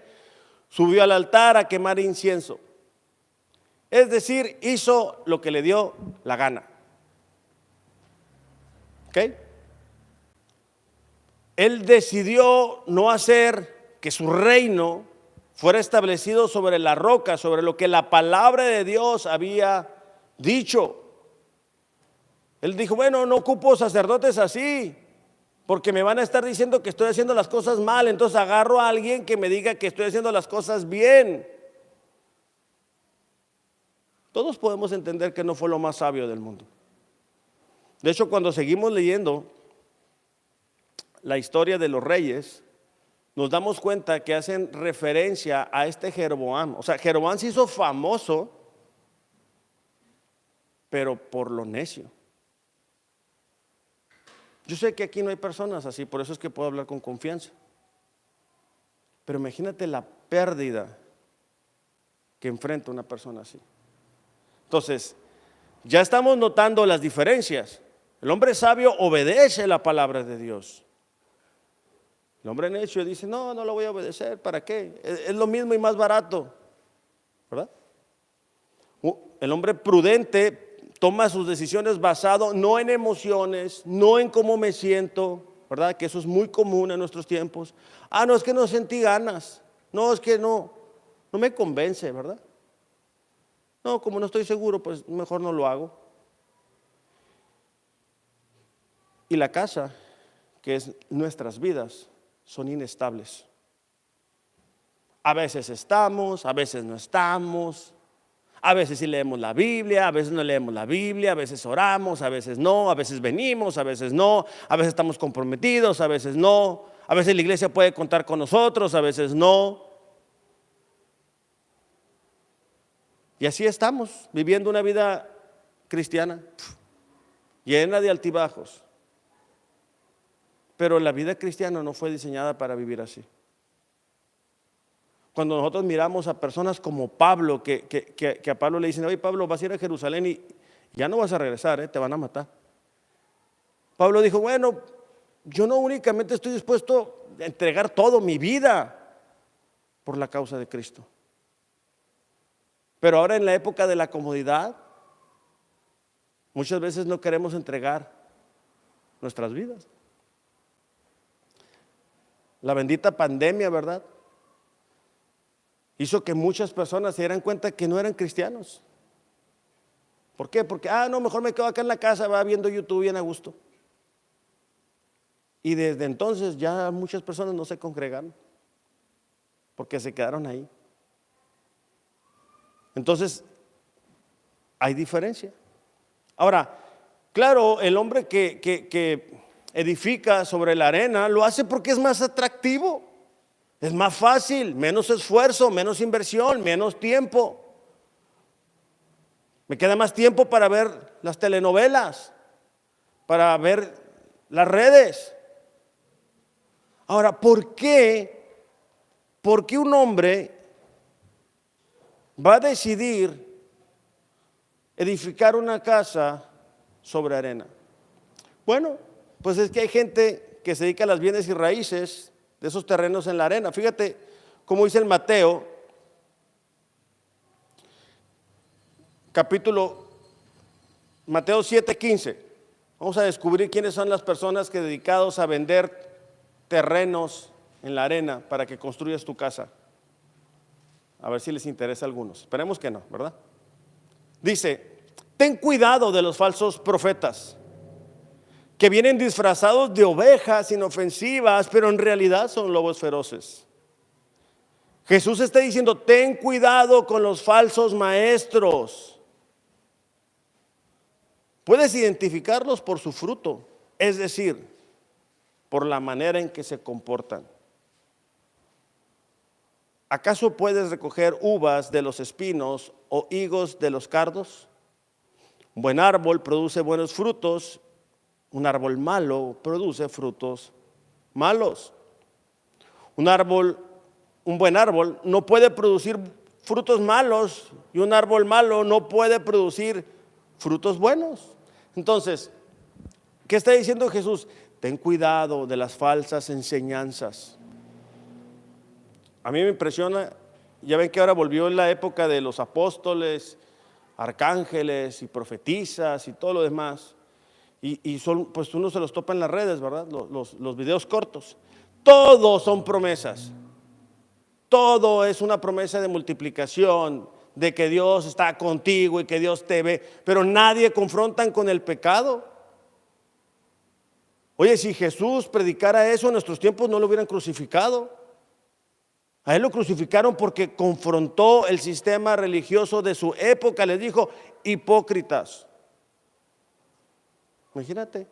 subió al altar a quemar incienso. Es decir, hizo lo que le dio la gana. ¿Ok? Él decidió no hacer que su reino fuera establecido sobre la roca, sobre lo que la palabra de Dios había dicho. Él dijo, bueno, no ocupo sacerdotes así, porque me van a estar diciendo que estoy haciendo las cosas mal, entonces agarro a alguien que me diga que estoy haciendo las cosas bien. Todos podemos entender que no fue lo más sabio del mundo. De hecho, cuando seguimos leyendo la historia de los reyes, nos damos cuenta que hacen referencia a este Jeroboam. O sea, Jeroboam se hizo famoso pero por lo necio. Yo sé que aquí no hay personas así, por eso es que puedo hablar con confianza. Pero imagínate la pérdida que enfrenta una persona así. Entonces, ya estamos notando las diferencias. El hombre sabio obedece la palabra de Dios. El hombre necio dice, no lo voy a obedecer, ¿para qué? Es lo mismo y más barato, ¿verdad? El hombre prudente toma sus decisiones basado no en emociones, no en cómo me siento, ¿verdad? Que eso es muy común en nuestros tiempos. No, es que no sentí ganas. No, es que no me convence, ¿verdad? No, como no estoy seguro, pues mejor no lo hago. Y la casa, que es nuestras vidas, son inestables. A veces estamos, a veces no estamos. A veces sí leemos la Biblia, a veces no leemos la Biblia, a veces oramos, a veces no, a veces venimos, a veces no, a veces estamos comprometidos, a veces no, a veces la iglesia puede contar con nosotros, a veces no. Y así estamos, viviendo una vida cristiana, llena de altibajos. Pero la vida cristiana no fue diseñada para vivir así. Cuando nosotros miramos a personas como Pablo, que a Pablo le dicen, oye Pablo, vas a ir a Jerusalén y ya no vas a regresar, te van a matar. Pablo dijo, bueno, yo no únicamente estoy dispuesto a entregar todo mi vida por la causa de Cristo. Pero ahora en la época de la comodidad, muchas veces no queremos entregar nuestras vidas. La bendita pandemia, ¿verdad?, hizo que muchas personas se dieran cuenta que no eran cristianos. ¿Por qué? Porque, no, mejor me quedo acá en la casa, va viendo YouTube bien a gusto. Y desde entonces ya muchas personas no se congregaron, porque se quedaron ahí. Entonces, hay diferencia. Ahora, claro, el hombre que edifica sobre la arena lo hace porque es más atractivo. Es más fácil, menos esfuerzo, menos inversión, menos tiempo. Me queda más tiempo para ver las telenovelas, para ver las redes. Ahora, ¿por qué un hombre va a decidir edificar una casa sobre arena? Bueno, pues es que hay gente que se dedica a las bienes y raíces de esos terrenos en la arena. Fíjate cómo dice el Mateo, Mateo 7:15. Vamos a descubrir quiénes son las personas que dedicados a vender terrenos en la arena para que construyas tu casa. A ver si les interesa a algunos. Esperemos que no, ¿verdad? Dice, ten cuidado de los falsos profetas, que vienen disfrazados de ovejas inofensivas, pero en realidad son lobos feroces. Jesús está diciendo, ten cuidado con los falsos maestros. Puedes identificarlos por su fruto, es decir, por la manera en que se comportan. ¿Acaso puedes recoger uvas de los espinos o higos de los cardos? Un buen árbol produce buenos frutos. Un árbol malo produce frutos malos. Un buen árbol no puede producir frutos malos y un árbol malo no puede producir frutos buenos. Entonces, ¿qué está diciendo Jesús? Ten cuidado de las falsas enseñanzas. A mí me impresiona, ya ven que ahora volvió la época de los apóstoles, arcángeles y profetisas y todo lo demás. Y son, pues uno se los topa en las redes, ¿verdad? Los videos cortos. Todos son promesas. Todo es una promesa de multiplicación, de que Dios está contigo y que Dios te ve, pero nadie confrontan con el pecado. Oye, si Jesús predicara eso en nuestros tiempos, no lo hubieran crucificado. A él lo crucificaron porque confrontó el sistema religioso de su época. Les dijo, hipócritas. Imagínate.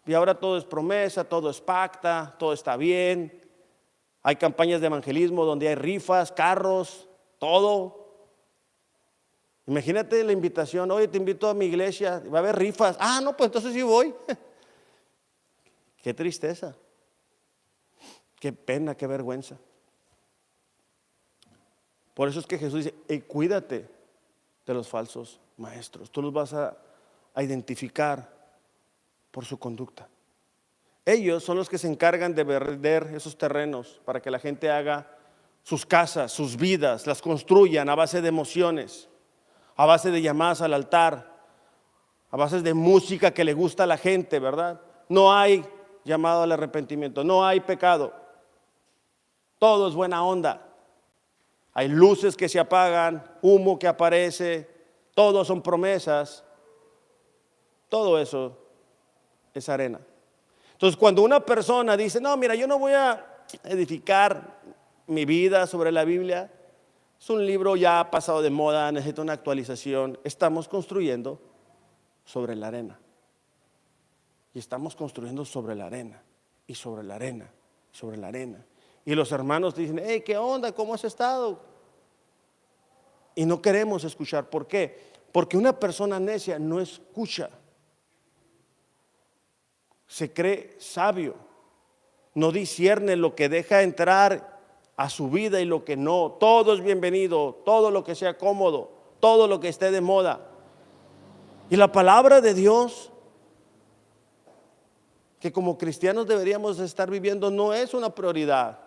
Y ahora todo es promesa, todo es pacta, todo está bien. Hay campañas de evangelismo donde hay rifas, carros, todo. Imagínate la invitación, oye, te invito a mi iglesia, va a haber rifas. Ah, no, pues entonces sí voy. Qué tristeza, qué pena, qué vergüenza. Por eso es que Jesús dice, cuídate de los falsos maestros. Tú los vas a identificar por su conducta. Ellos son los que se encargan de vender esos terrenos para que la gente haga sus casas, sus vidas, las construyan a base de emociones, a base de llamadas al altar, a base de música que le gusta a la gente, ¿verdad? No hay llamado al arrepentimiento, no hay pecado, todo es buena onda. Hay luces que se apagan, humo que aparece, todo son promesas, todo eso es arena. Entonces, cuando una persona dice, no, mira, yo no voy a edificar mi vida sobre la Biblia, es un libro ya pasado de moda, necesita una actualización, estamos construyendo sobre la arena. Y estamos construyendo sobre la arena, y sobre la arena, sobre la arena. Y los hermanos dicen, hey, ¿qué onda? ¿Cómo has estado? Y no queremos escuchar. ¿Por qué? Porque una persona necia no escucha. Se cree sabio, no discierne lo que deja entrar a su vida y lo que no. Todo es bienvenido, todo lo que sea cómodo, todo lo que esté de moda. Y la palabra de Dios, que como cristianos deberíamos estar viviendo, no es una prioridad.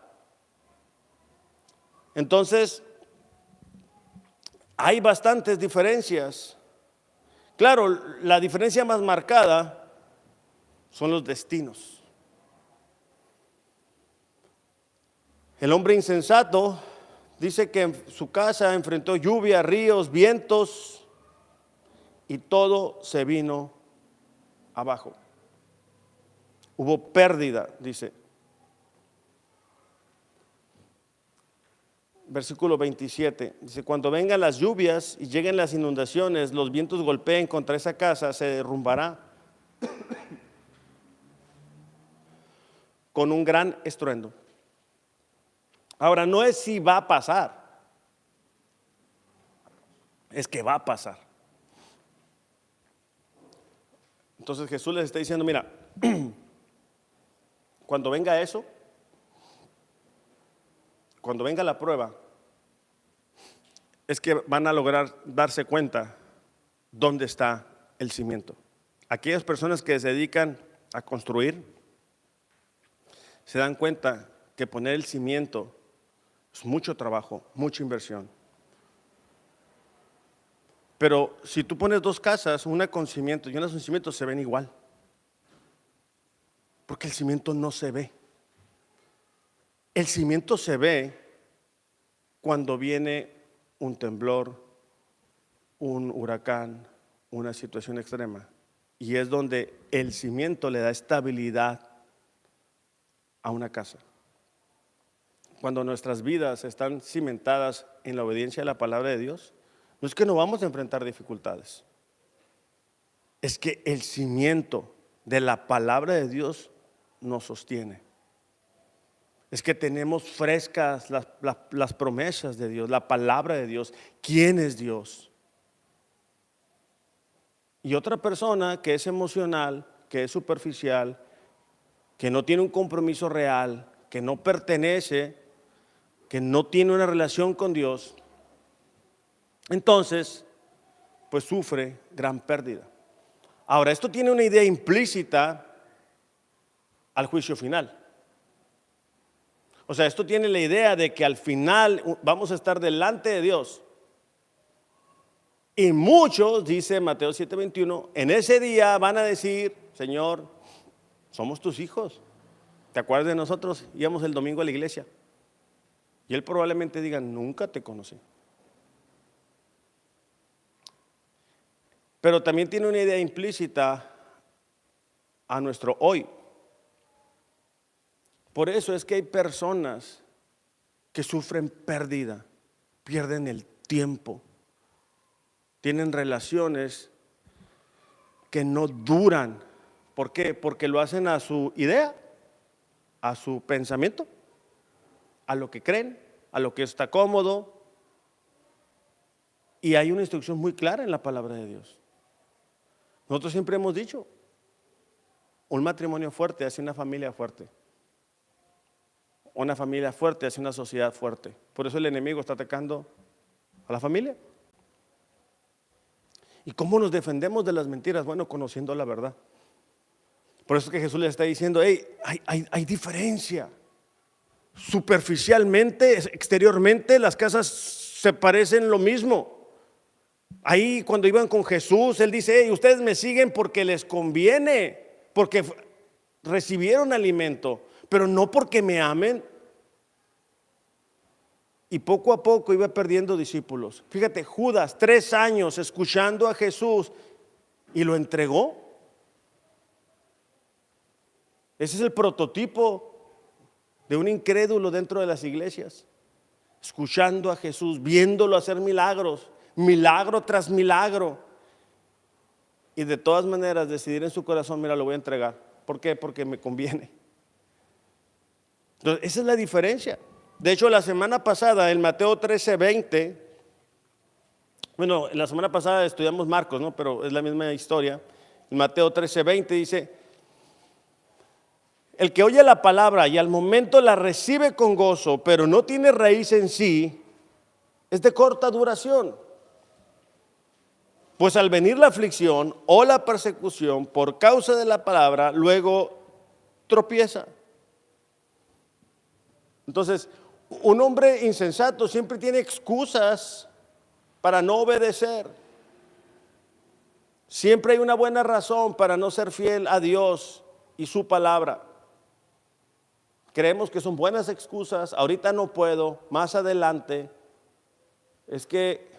Entonces, hay bastantes diferencias. Claro, la diferencia más marcada son los destinos. El hombre insensato dice que en su casa enfrentó lluvia, ríos, vientos y todo se vino abajo. Hubo pérdida, dice. Versículo 27, dice, cuando vengan las lluvias y lleguen las inundaciones, los vientos golpeen contra esa casa, se derrumbará con un gran estruendo. Ahora, no es si va a pasar, es que va a pasar. Entonces Jesús les está diciendo, mira, cuando venga eso, cuando venga la prueba, es que van a lograr darse cuenta dónde está el cimiento. Aquellas personas que se dedican a construir se dan cuenta que poner el cimiento es mucho trabajo, mucha inversión. Pero si tú pones dos casas, una con cimiento y una sin cimiento, se ven igual. Porque el cimiento no se ve. El cimiento se ve cuando viene un temblor, un huracán, una situación extrema. Y es donde el cimiento le da estabilidad a una casa. Cuando nuestras vidas están cimentadas en la obediencia a la palabra de Dios, no es que no vamos a enfrentar dificultades, es que el cimiento de la palabra de Dios nos sostiene. Es que tenemos frescas las promesas de Dios, la palabra de Dios, quién es Dios. Y otra persona que es emocional, que es superficial, que no tiene un compromiso real, que no pertenece, que no tiene una relación con Dios, entonces pues sufre gran pérdida. Ahora, esto tiene una idea implícita al juicio final. O sea, esto tiene la idea de que al final vamos a estar delante de Dios. Y muchos, dice Mateo 7:21, en ese día van a decir, Señor, somos tus hijos. ¿Te acuerdas de nosotros? Íbamos el domingo a la iglesia. Y él probablemente diga, nunca te conocí. Pero también tiene una idea implícita a nuestro hoy. Por eso es que hay personas que sufren pérdida, pierden el tiempo, tienen relaciones que no duran. ¿Por qué? Porque lo hacen a su idea, a su pensamiento, a lo que creen, a lo que está cómodo. Y hay una instrucción muy clara en la palabra de Dios. Nosotros siempre hemos dicho, un matrimonio fuerte hace una familia fuerte. Una familia fuerte hace una sociedad fuerte. Por eso el enemigo está atacando a la familia. ¿Y cómo nos defendemos de las mentiras? Bueno, conociendo la verdad. Por eso es que Jesús le está diciendo, hey, hay diferencia. Superficialmente, exteriormente, las casas se parecen lo mismo. Ahí cuando iban con Jesús, Él dice, hey, ustedes me siguen porque les conviene, porque recibieron alimento, pero no porque me amen. Y poco a poco iba perdiendo discípulos. Fíjate, Judas, 3 años escuchando a Jesús y lo entregó. Ese es el prototipo de un incrédulo dentro de las iglesias. Escuchando a Jesús, viéndolo hacer milagros, milagro tras milagro. Y de todas maneras decidir en su corazón, mira, lo voy a entregar. ¿Por qué? Porque me conviene. Entonces, esa es la diferencia. De hecho, la semana pasada, en Mateo 13:20, bueno, la semana pasada estudiamos Marcos, ¿no? Pero es la misma historia. En Mateo 13:20 dice, el que oye la palabra y al momento la recibe con gozo, pero no tiene raíz en sí, es de corta duración. Pues al venir la aflicción o la persecución por causa de la palabra, luego tropieza. Entonces, un hombre insensato siempre tiene excusas para no obedecer. Siempre hay una buena razón para no ser fiel a Dios y su palabra. Creemos que son buenas excusas, ahorita no puedo, más adelante, es que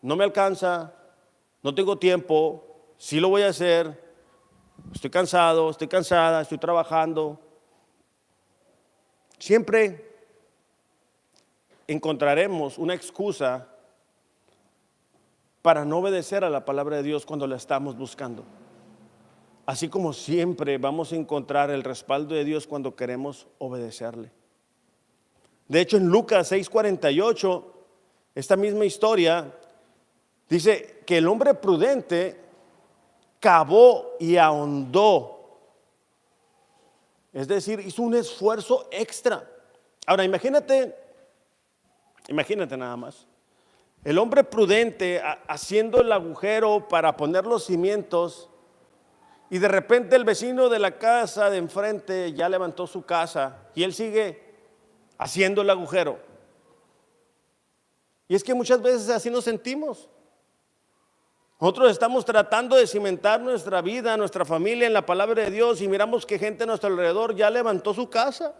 no me alcanza, no tengo tiempo, sí lo voy a hacer, estoy cansado, estoy cansada, estoy trabajando. Siempre encontraremos una excusa para no obedecer a la palabra de Dios cuando la estamos buscando. Así como siempre vamos a encontrar el respaldo de Dios cuando queremos obedecerle. De hecho, en Lucas 6:48, esta misma historia dice que el hombre prudente cavó y ahondó. Es decir, hizo un esfuerzo extra. Ahora, imagínate nada más. El hombre prudente haciendo el agujero para poner los cimientos. Y de repente el vecino de la casa de enfrente ya levantó su casa y él sigue haciendo el agujero. Y es que muchas veces así nos sentimos. Nosotros estamos tratando de cimentar nuestra vida, nuestra familia en la palabra de Dios y miramos que gente a nuestro alrededor ya levantó su casa.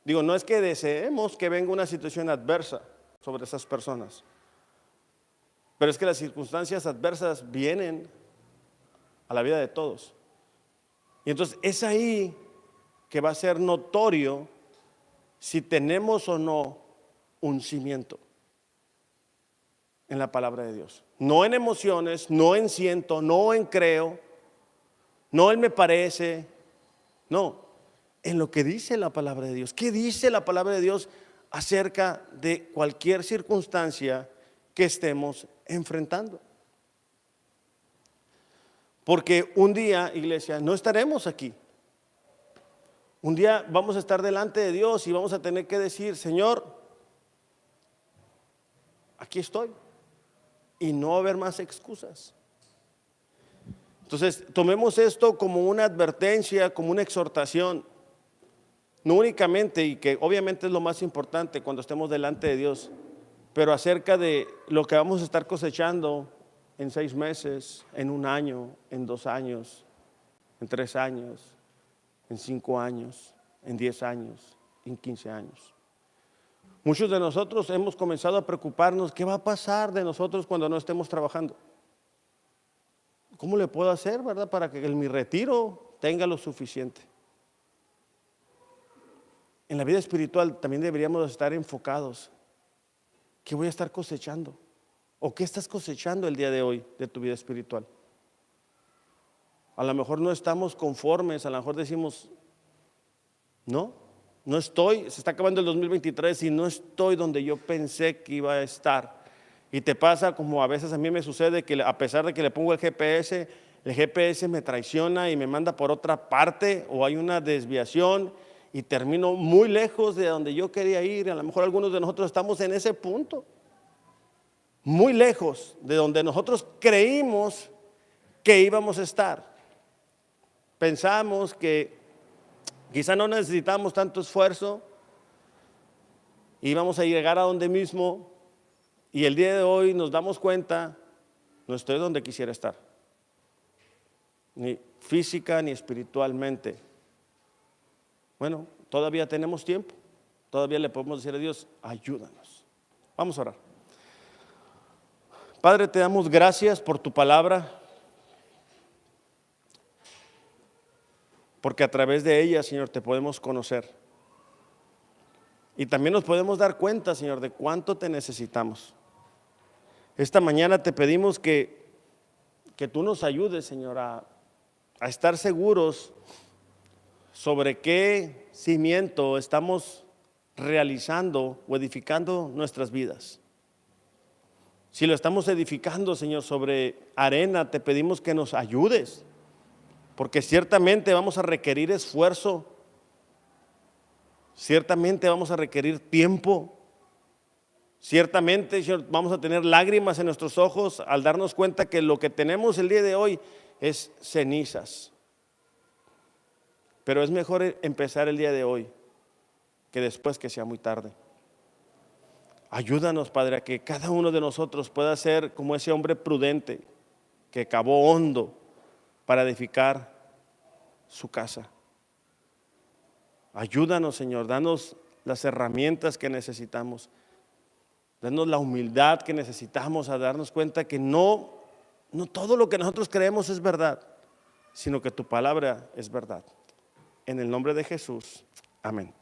Digo, no es que deseemos que venga una situación adversa sobre esas personas, pero es que las circunstancias adversas vienen a la vida de todos. Y entonces es ahí que va a ser notorio si tenemos o no un cimiento en la palabra de Dios. No en emociones, no en siento, no en creo, no en me parece, no, en lo que dice la palabra de Dios. ¿Qué dice la palabra de Dios acerca de cualquier circunstancia que estemos enfrentando? Porque un día, iglesia, no estaremos aquí. Un día vamos a estar delante de Dios y vamos a tener que decir, Señor, aquí estoy. Y no va a haber más excusas. Entonces, tomemos esto como una advertencia, como una exhortación. No únicamente, y que obviamente es lo más importante cuando estemos delante de Dios, pero acerca de lo que vamos a estar cosechando en 6 meses, en 1 año, en 2 años, en 3 años, en 5 años, en 10 años, en 15 años. Muchos de nosotros hemos comenzado a preocuparnos, ¿qué va a pasar de nosotros cuando no estemos trabajando? ¿Cómo le puedo hacer, verdad, para que en mi retiro tenga lo suficiente? En la vida espiritual también deberíamos estar enfocados. ¿Qué voy a estar cosechando? ¿O qué estás cosechando el día de hoy de tu vida espiritual? A lo mejor no estamos conformes, a lo mejor decimos, no, No estoy, se está acabando el 2023 y no estoy donde yo pensé que iba a estar. Y te pasa como a veces a mí me sucede que a pesar de que le pongo el GPS me traiciona y me manda por otra parte o hay una desviación y termino muy lejos de donde yo quería ir. A lo mejor algunos de nosotros estamos en ese punto, muy lejos de donde nosotros creímos que íbamos a estar. Pensamos que quizá no necesitamos tanto esfuerzo y vamos a llegar a donde mismo, y el día de hoy nos damos cuenta, no estoy donde quisiera estar, ni física ni espiritualmente. Bueno, todavía tenemos tiempo, todavía le podemos decir a Dios, ayúdanos. Vamos a orar. Padre, te damos gracias por tu palabra, porque a través de ella, Señor, te podemos conocer. Y también nos podemos dar cuenta, Señor, de cuánto te necesitamos. Esta mañana te pedimos que tú nos ayudes, Señor, a estar seguros sobre qué cimiento estamos realizando o edificando nuestras vidas. Si lo estamos edificando, Señor, sobre arena, te pedimos que nos ayudes, porque ciertamente vamos a requerir esfuerzo, ciertamente vamos a requerir tiempo, ciertamente, Señor, vamos a tener lágrimas en nuestros ojos al darnos cuenta que lo que tenemos el día de hoy es cenizas. Pero es mejor empezar el día de hoy que después que sea muy tarde. Ayúdanos, Padre, a que cada uno de nosotros pueda ser como ese hombre prudente que cavó hondo para edificar su casa. Ayúdanos, Señor, danos las herramientas que necesitamos. Danos la humildad que necesitamos a darnos cuenta que no todo lo que nosotros creemos es verdad, sino que tu palabra es verdad. En el nombre de Jesús, amén.